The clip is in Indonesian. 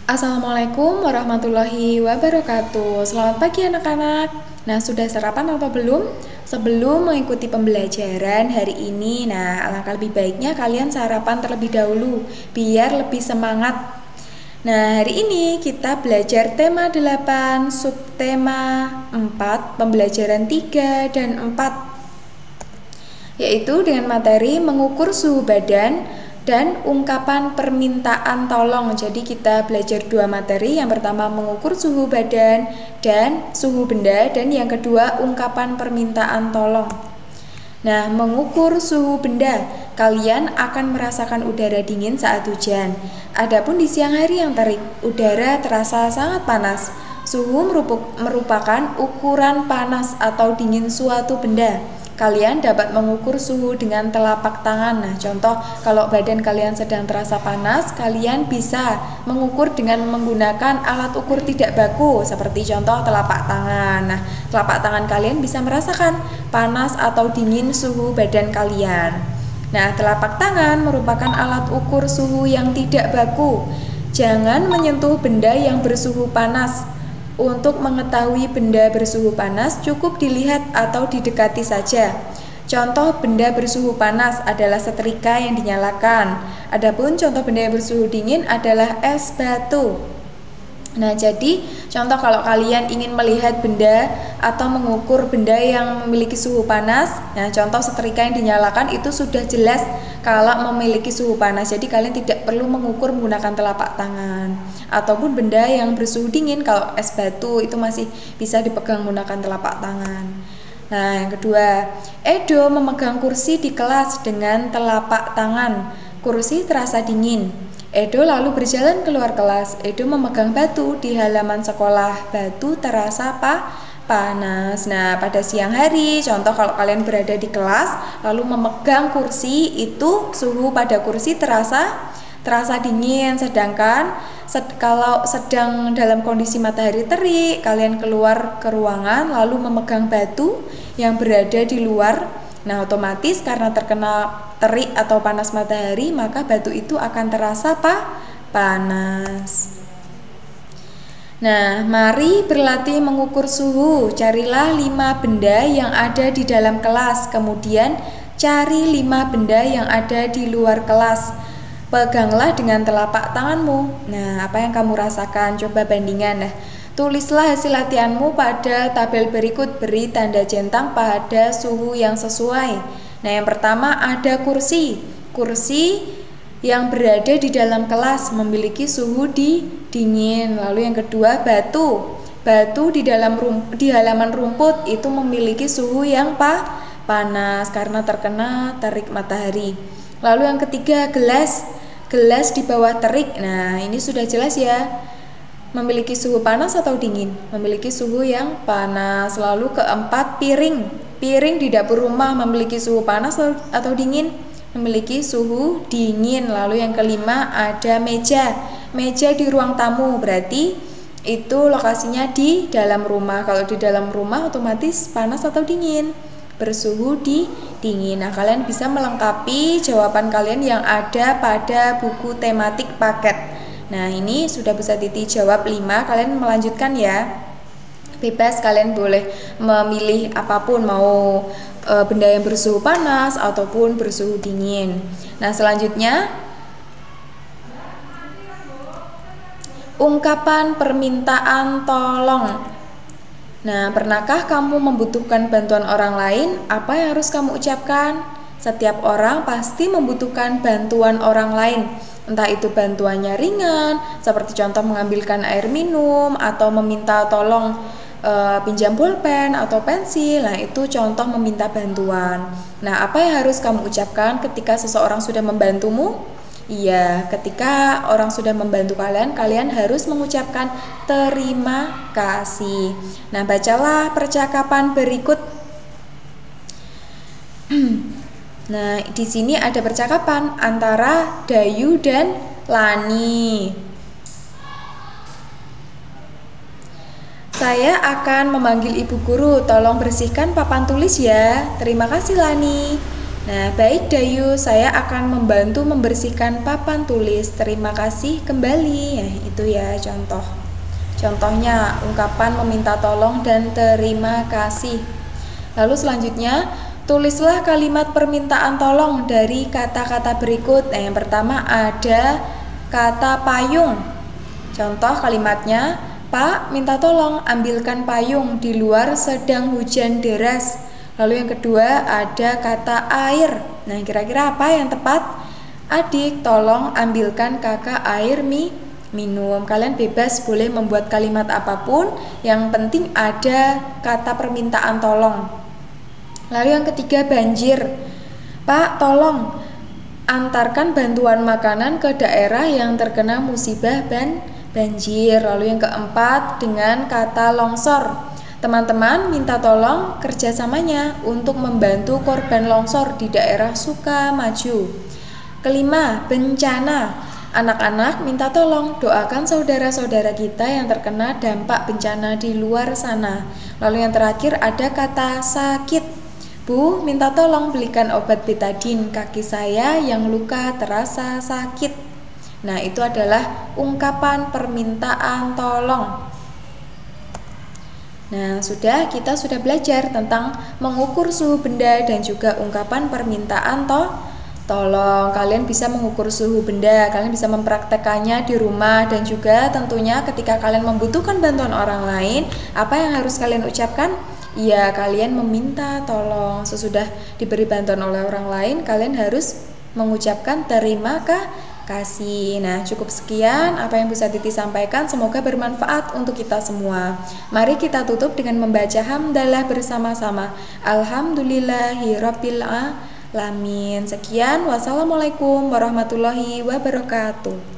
Assalamualaikum warahmatullahi wabarakatuh. Selamat pagi anak-anak. Nah, sudah sarapan atau belum? Sebelum mengikuti pembelajaran hari ini, alangkah lebih baiknya kalian sarapan terlebih dahulu biar lebih semangat. Nah, hari ini kita belajar tema 8, subtema 4, pembelajaran 3 dan 4, yaitu dengan materi mengukur suhu badan dan ungkapan permintaan tolong. Jadi kita belajar dua materi, yang pertama mengukur suhu badan dan suhu benda, dan yang kedua ungkapan permintaan tolong. Nah, mengukur suhu benda, kalian akan merasakan udara dingin saat hujan. Adapun di siang hari yang terik, udara terasa sangat panas. Suhu merupakan ukuran panas atau dingin suatu benda. Kalian dapat mengukur suhu dengan telapak tangan. Nah, contoh kalau badan kalian sedang terasa panas, kalian bisa mengukur dengan menggunakan alat ukur tidak baku, seperti contoh telapak tangan. Nah, telapak tangan kalian bisa merasakan panas atau dingin suhu badan kalian. Nah, telapak tangan merupakan alat ukur suhu yang tidak baku. Jangan menyentuh benda yang bersuhu panas. Untuk mengetahui benda bersuhu panas, cukup dilihat atau didekati saja. Contoh benda bersuhu panas adalah setrika yang dinyalakan. Adapun contoh benda yang bersuhu dingin adalah es batu. Nah, jadi contoh kalau kalian ingin melihat benda atau mengukur benda yang memiliki suhu panas, nah contoh setrika yang dinyalakan itu sudah jelas kalau memiliki suhu panas. Jadi kalian tidak perlu mengukur menggunakan telapak tangan. Ataupun benda yang bersuhu dingin, kalau es batu itu masih bisa dipegang menggunakan telapak tangan. Nah, yang kedua, Edo memegang kursi di kelas dengan telapak tangan. Kursi terasa dingin. Edo lalu berjalan keluar kelas. Edo memegang batu di halaman sekolah. Batu terasa panas. Nah, pada siang hari, contoh kalau kalian berada di kelas lalu memegang kursi, itu suhu pada kursi terasa dingin. Sedangkan kalau sedang dalam kondisi matahari terik, kalian keluar ke ruangan lalu memegang batu yang berada di luar, nah otomatis karena terkena terik atau panas matahari, maka batu itu akan terasa panas. Nah, mari berlatih mengukur suhu. Carilah 5 benda yang ada di dalam kelas, kemudian cari 5 benda yang ada di luar kelas. Peganglah dengan telapak tanganmu. Nah, apa yang kamu rasakan? Coba bandingkan. Nah, tulislah hasil latihanmu pada tabel berikut. Beri tanda centang pada suhu yang sesuai. Nah, yang pertama ada kursi. Kursi yang berada di dalam kelas memiliki suhu dingin. Lalu yang kedua batu. Batu di halaman rumput itu memiliki suhu yang panas karena terkena terik matahari. Lalu yang ketiga gelas. Gelas di bawah terik. Nah, ini sudah jelas ya. Memiliki suhu panas atau dingin? Memiliki suhu yang panas. Lalu keempat piring. Piring di dapur rumah memiliki suhu panas atau dingin? Memiliki suhu dingin. Lalu yang kelima ada meja. Meja di ruang tamu, berarti itu lokasinya di dalam rumah. Kalau di dalam rumah otomatis panas atau dingin? Bersuhu dingin. Nah, kalian bisa melengkapi jawaban kalian yang ada pada buku tematik paket. Nah, ini sudah bisa Titi jawab 5. Kalian melanjutkan ya. Bebas, kalian boleh memilih apapun, mau benda yang bersuhu panas ataupun bersuhu dingin. Nah, selanjutnya ungkapan permintaan tolong. Nah, pernahkah kamu membutuhkan bantuan orang lain? Apa yang harus kamu ucapkan? Setiap orang pasti membutuhkan bantuan orang lain. Entah itu bantuannya ringan, seperti contoh mengambilkan air minum atau meminta tolong pinjam pulpen atau pensil. Nah, itu contoh meminta bantuan. Nah, apa yang harus kamu ucapkan ketika seseorang sudah membantumu? Iya, ketika orang sudah membantu kalian, kalian harus mengucapkan terima kasih. Nah, bacalah percakapan berikut. Nah, di sini ada percakapan antara Dayu dan Lani. Saya akan memanggil ibu guru, tolong bersihkan papan tulis ya. Terima kasih Lani. Nah, baik Dayu, saya akan membantu membersihkan papan tulis. Terima kasih kembali. Nah, itu ya contoh. Contohnya ungkapan meminta tolong dan terima kasih. Lalu selanjutnya, tulislah kalimat permintaan tolong dari kata-kata berikut. Nah, yang pertama ada kata payung. Contoh kalimatnya, Pak, minta tolong ambilkan payung, di luar sedang hujan deras. Lalu yang kedua ada kata air. Nah, kira-kira apa yang tepat? Adik, tolong ambilkan kakak air minum. Kalian bebas boleh membuat kalimat apapun, yang penting ada kata permintaan tolong. Lalu yang ketiga banjir. Pak, tolong antarkan bantuan makanan ke daerah yang terkena musibah banjir. Lalu yang keempat dengan kata longsor. Teman-teman minta tolong kerjasamanya untuk membantu korban longsor di daerah Sukamaju. Kelima, bencana. Anak-anak minta tolong doakan saudara-saudara kita yang terkena dampak bencana di luar sana. Lalu yang terakhir ada kata sakit. Bu, minta tolong belikan obat betadin, kaki saya yang luka terasa sakit. Nah, itu adalah ungkapan permintaan tolong. Nah, kita sudah belajar tentang mengukur suhu benda dan juga ungkapan permintaan tolong. Kalian bisa mengukur suhu benda, kalian bisa mempraktekannya di rumah, dan juga tentunya ketika kalian membutuhkan bantuan orang lain, apa yang harus kalian ucapkan? Ya, kalian meminta tolong. Sesudah diberi bantuan oleh orang lain, kalian harus mengucapkan terima kasih. Nah, cukup sekian apa yang bisa Titi sampaikan. Semoga bermanfaat untuk kita semua. Mari kita tutup dengan membaca hamdalah bersama-sama. Alhamdulillahirabbil alamin. Sekian, wassalamualaikum warahmatullahi wabarakatuh.